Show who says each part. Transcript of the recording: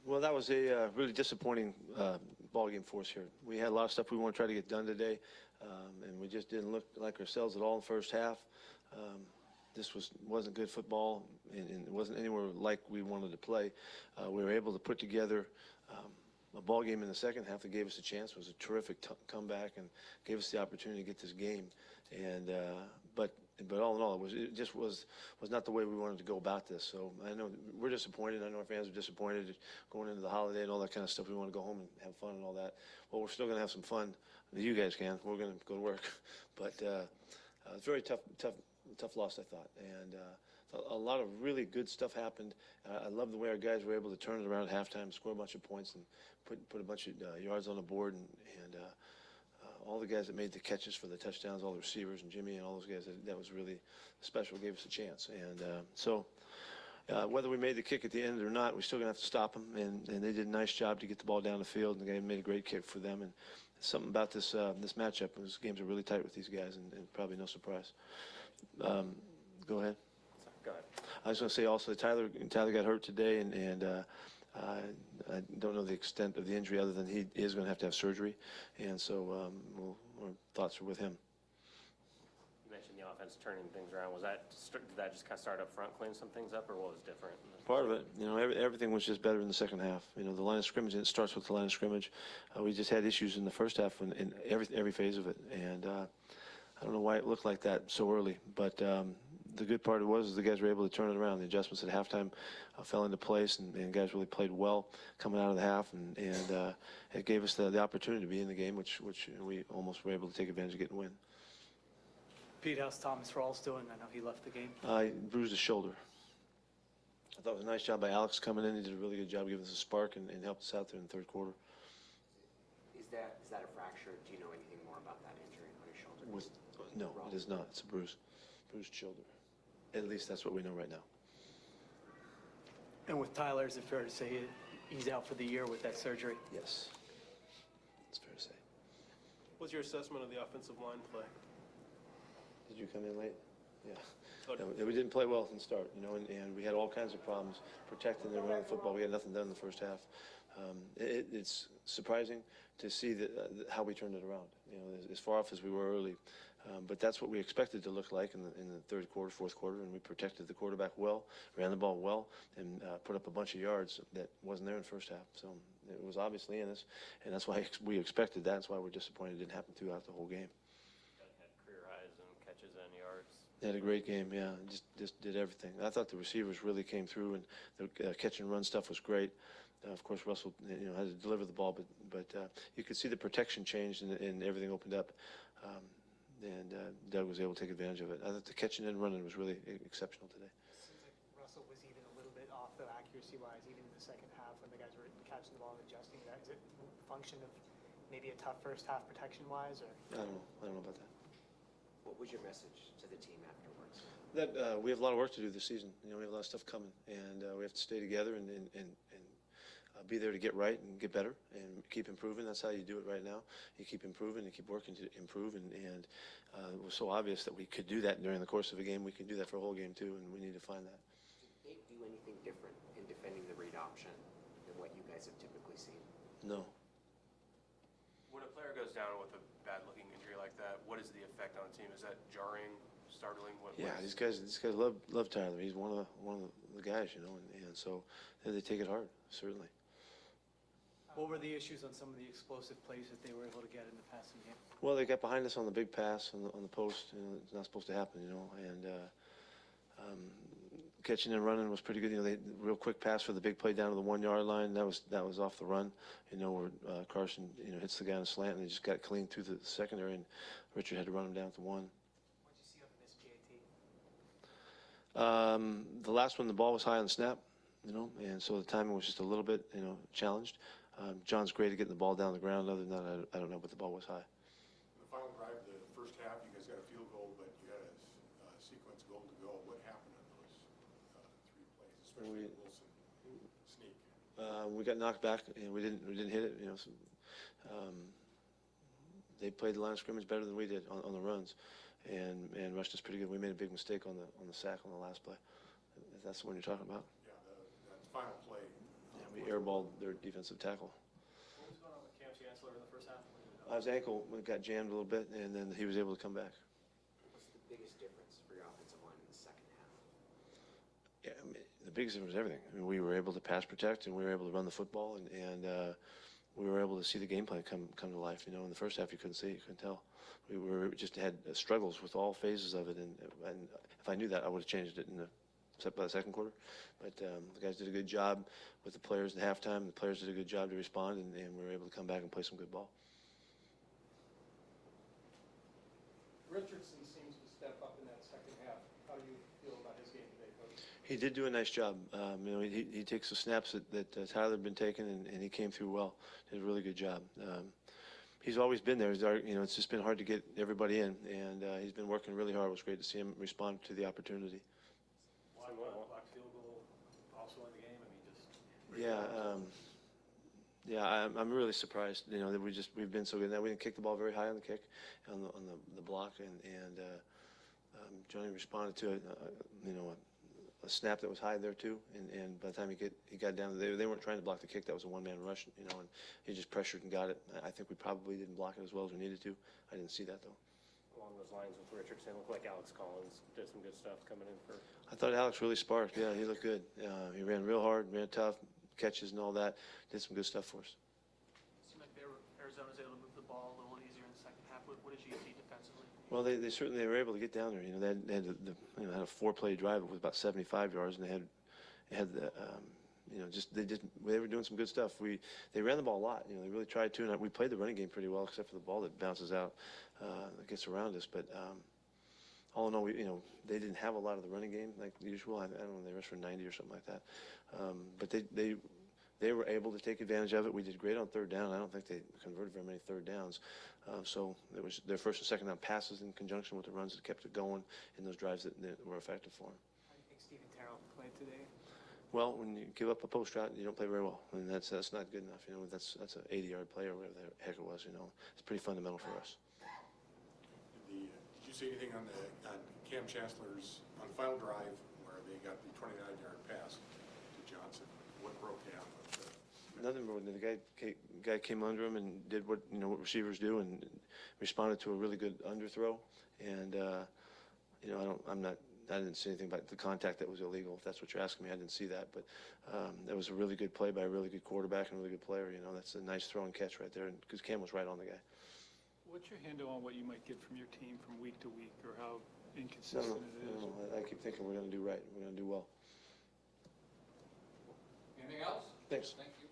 Speaker 1: Well, that was a really disappointing ball game for us here. We had a lot of stuff we want to try to get done today, and we just didn't look like ourselves at all in the first half. This wasn't good football, and it wasn't anywhere like we wanted to play. We were able to put together a ball game in the second half that gave us a chance. It was a terrific comeback and gave us the opportunity to get this game. And but all in all, it just was not the way we wanted to go about this. So I know we're disappointed. I know our fans are disappointed going into the holiday and all that kind of stuff. We want to go home and have fun and all that. Well, we're still going to have some fun. You guys can. We're going to go to work. But it's very tough loss, I thought. And a lot of really good stuff happened. I love the way our guys were able to turn it around at halftime, score a bunch of points, and put a bunch of yards on the board. And all the guys that made the catches for the touchdowns, all the receivers and Jimmy and all those guys, that was really special, gave us a chance. And so whether we made the kick at the end or not, we're still going to have to stop them. And they did a nice job to get the ball down the field, and the guy made a great kick for them. And something about this matchup, these games are really tight with these guys, and probably no surprise. Go ahead.
Speaker 2: Go ahead.
Speaker 1: I was going to say also that Tyler got hurt today, and I don't know the extent of the injury other than he is going to have surgery, and so our thoughts are with him.
Speaker 2: You mentioned the offense turning things around. Did that just kind of start up front, clean some things up, or what was different?
Speaker 1: Part of it, everything was just better in the second half. The line of scrimmage, it starts with the line of scrimmage. We just had issues in the first half in every phase of it, and I don't know why it looked like that so early, but the good part was the guys were able to turn it around. The adjustments at halftime fell into place, and guys really played well coming out of the half, and it gave us the opportunity to be in the game, which we almost were able to take advantage of getting a win.
Speaker 3: Pete, how's Thomas Rawls doing? I know he left the game.
Speaker 1: He bruised his shoulder. I thought it was a nice job by Alex coming in. He did a really good job giving us a spark and helped us out there in the third quarter.
Speaker 4: Is that a fracture? Do you know anything more about that injury on his shoulder?
Speaker 1: No, it is not. It's a bruised shoulder. At least that's what we know right now.
Speaker 3: And with Tyler, is it fair to say he's out for the year with that surgery?
Speaker 1: Yes, it's fair to say.
Speaker 5: What's your assessment of the offensive line play?
Speaker 1: Did you come in late? Yeah. No, we didn't play well from the start, and we had all kinds of problems protecting and running the football. We had nothing done in the first half. It's surprising to see how we turned it around, as far off as we were early. But that's what we expected to look like in the third quarter, fourth quarter, and we protected the quarterback well, ran the ball well, and put up a bunch of yards that wasn't there in the first half. So it was obviously in us, and that's why we expected that. That's why we're disappointed it didn't happen throughout the whole game.
Speaker 2: Had career highs and catches and yards.
Speaker 1: They had a great game, yeah. Just did everything. I thought the receivers really came through, and the catch and run stuff was great. Of course, Russell, had to deliver the ball, but you could see the protection changed and everything opened up. And Doug was able to take advantage of it. I thought the catching and running was really exceptional today.
Speaker 6: It seems like Russell was even a little bit off, though, accuracy-wise, even in the second half when the guys were catching the ball and adjusting that. Is it a function of maybe a tough first half protection-wise, or?
Speaker 1: I don't know about that.
Speaker 4: What was your message to the team afterwards?
Speaker 1: That we have a lot of work to do this season. We have a lot of stuff coming, and we have to stay together and be there to get right and get better and keep improving. That's how you do it right now. You keep improving and keep working to improve, and it was so obvious that we could do that during the course of a game. We can do that for a whole game too, and we need to find that.
Speaker 4: Did they do anything different in defending the read option than what you guys have typically seen?
Speaker 1: No.
Speaker 5: When a player goes down with a bad-looking injury like that, what is the effect on the team? Is that jarring, startling?
Speaker 1: Yeah, these guys love Tyler. He's one of the guys, and so they take it hard, certainly.
Speaker 3: What were the issues on some of the explosive plays that they were able to get in the passing game?
Speaker 1: Well, they got behind us on the big pass on the post. It's not supposed to happen, and catching and running was pretty good. They real quick pass for the big play down to the 1 yard line. That was off the run. Where Carson hits the guy on a slant, and they just got clean through the secondary, and Richard had to run him down to 1.
Speaker 6: What did you see on the missed JT?
Speaker 1: The last one, the ball was high on the snap, and so the timing was just a little bit, challenged. John's great at getting the ball down the ground. Other than that, I don't know, but the ball was high.
Speaker 7: In the final drive, the first half, you guys got a field goal, but you had a sequence goal to go. What happened on those 3 plays, especially the Wilson sneak?
Speaker 1: We got knocked back, and we didn't hit it. They played the line of scrimmage better than we did on the runs, and rushed us pretty good. We made a big mistake on the sack on the last play. If that's the one you're talking about.
Speaker 7: Yeah, that final play.
Speaker 1: Yeah, we airballed airballed their defensive tackle.
Speaker 3: What was going on with Cam Chancellor in the first half?
Speaker 1: His ankle got jammed a little bit, and then he was able to come back.
Speaker 4: What's the biggest difference for your offensive line in the second half?
Speaker 1: Yeah, I mean, the biggest thing was everything. I mean, we were able to pass protect, and we were able to run the football, and we were able to see the game plan come to life. You know, in the first half, you couldn't see, you couldn't tell. We were just had struggles with all phases of it, and if I knew that, I would have changed it by the second quarter. But the guys did a good job with the players at halftime. The players did a good job to respond, and we were able to come back and play some good ball.
Speaker 8: Richardson seems to step up in that second half. How do you feel about his game today, Coach?
Speaker 1: He did do a nice job. You know, he takes the snaps that Tyler had been taking, and he came through well. Did a really good job. He's always been there. You know, it's just been hard to get everybody in, and he's been working really hard. It was great to see him respond to the opportunity.
Speaker 3: Block field goal also in the game. I mean, just
Speaker 1: Yeah, I'm really surprised. You know that we've been so good. Now we didn't kick the ball very high on the kick, on the block, and Johnny responded to a snap that was high there too. And by the time he got down, they weren't trying to block the kick. That was a one-man rush, you know, and he just pressured and got it. I think we probably didn't block it as well as we needed to. I didn't see that though.
Speaker 2: Along those lines with Richardson, looked like Alex Collins did some good stuff coming in for.
Speaker 1: I thought Alex really sparked. Yeah, he looked good. He ran real hard, ran tough, catches and all that. Did some good stuff for us.
Speaker 9: Seemed like Arizona was able to move the ball a little easier in the second half. What did you see defensively?
Speaker 1: Well, they certainly were able to get down there. You know, they had had a 4-play drive with about 75 yards, and they had the they were doing some good stuff. They ran the ball a lot. You know, they really tried to, and we played the running game pretty well, except for the ball that bounces out, that gets around us. But all in all, they didn't have a lot of the running game like usual. I don't know, they rushed for 90 or something like that. But they were able to take advantage of it. We did great on third down. I don't think they converted very many third downs. So it was their first and second down passes in conjunction with the runs that kept it going in those drives that were effective for them.
Speaker 6: How do you think Stephen Terrell played today?
Speaker 1: Well, when you give up a post route, you don't play very well, and that's not good enough. You know, that's an 80-yard play or whatever the heck it was. You know, it's pretty fundamental for us.
Speaker 7: Did you see anything on Cam Chancellor's on final drive where they got the 29-yard pass to Johnson? What broke down?
Speaker 1: Nothing more than the guy came under him and did what receivers do and responded to a really good underthrow. And I didn't see anything about the contact that was illegal. If that's what you're asking me, I didn't see that. But that was a really good play by a really good quarterback and a really good player. You know, that's a nice throw and catch right there. Because Cam was right on the guy.
Speaker 8: What's your handle on what you might get from your team from week to week, or how inconsistent it is?
Speaker 1: I keep thinking we're going to do right. We're going to do well.
Speaker 10: Anything else?
Speaker 1: Thanks.
Speaker 10: Thank you.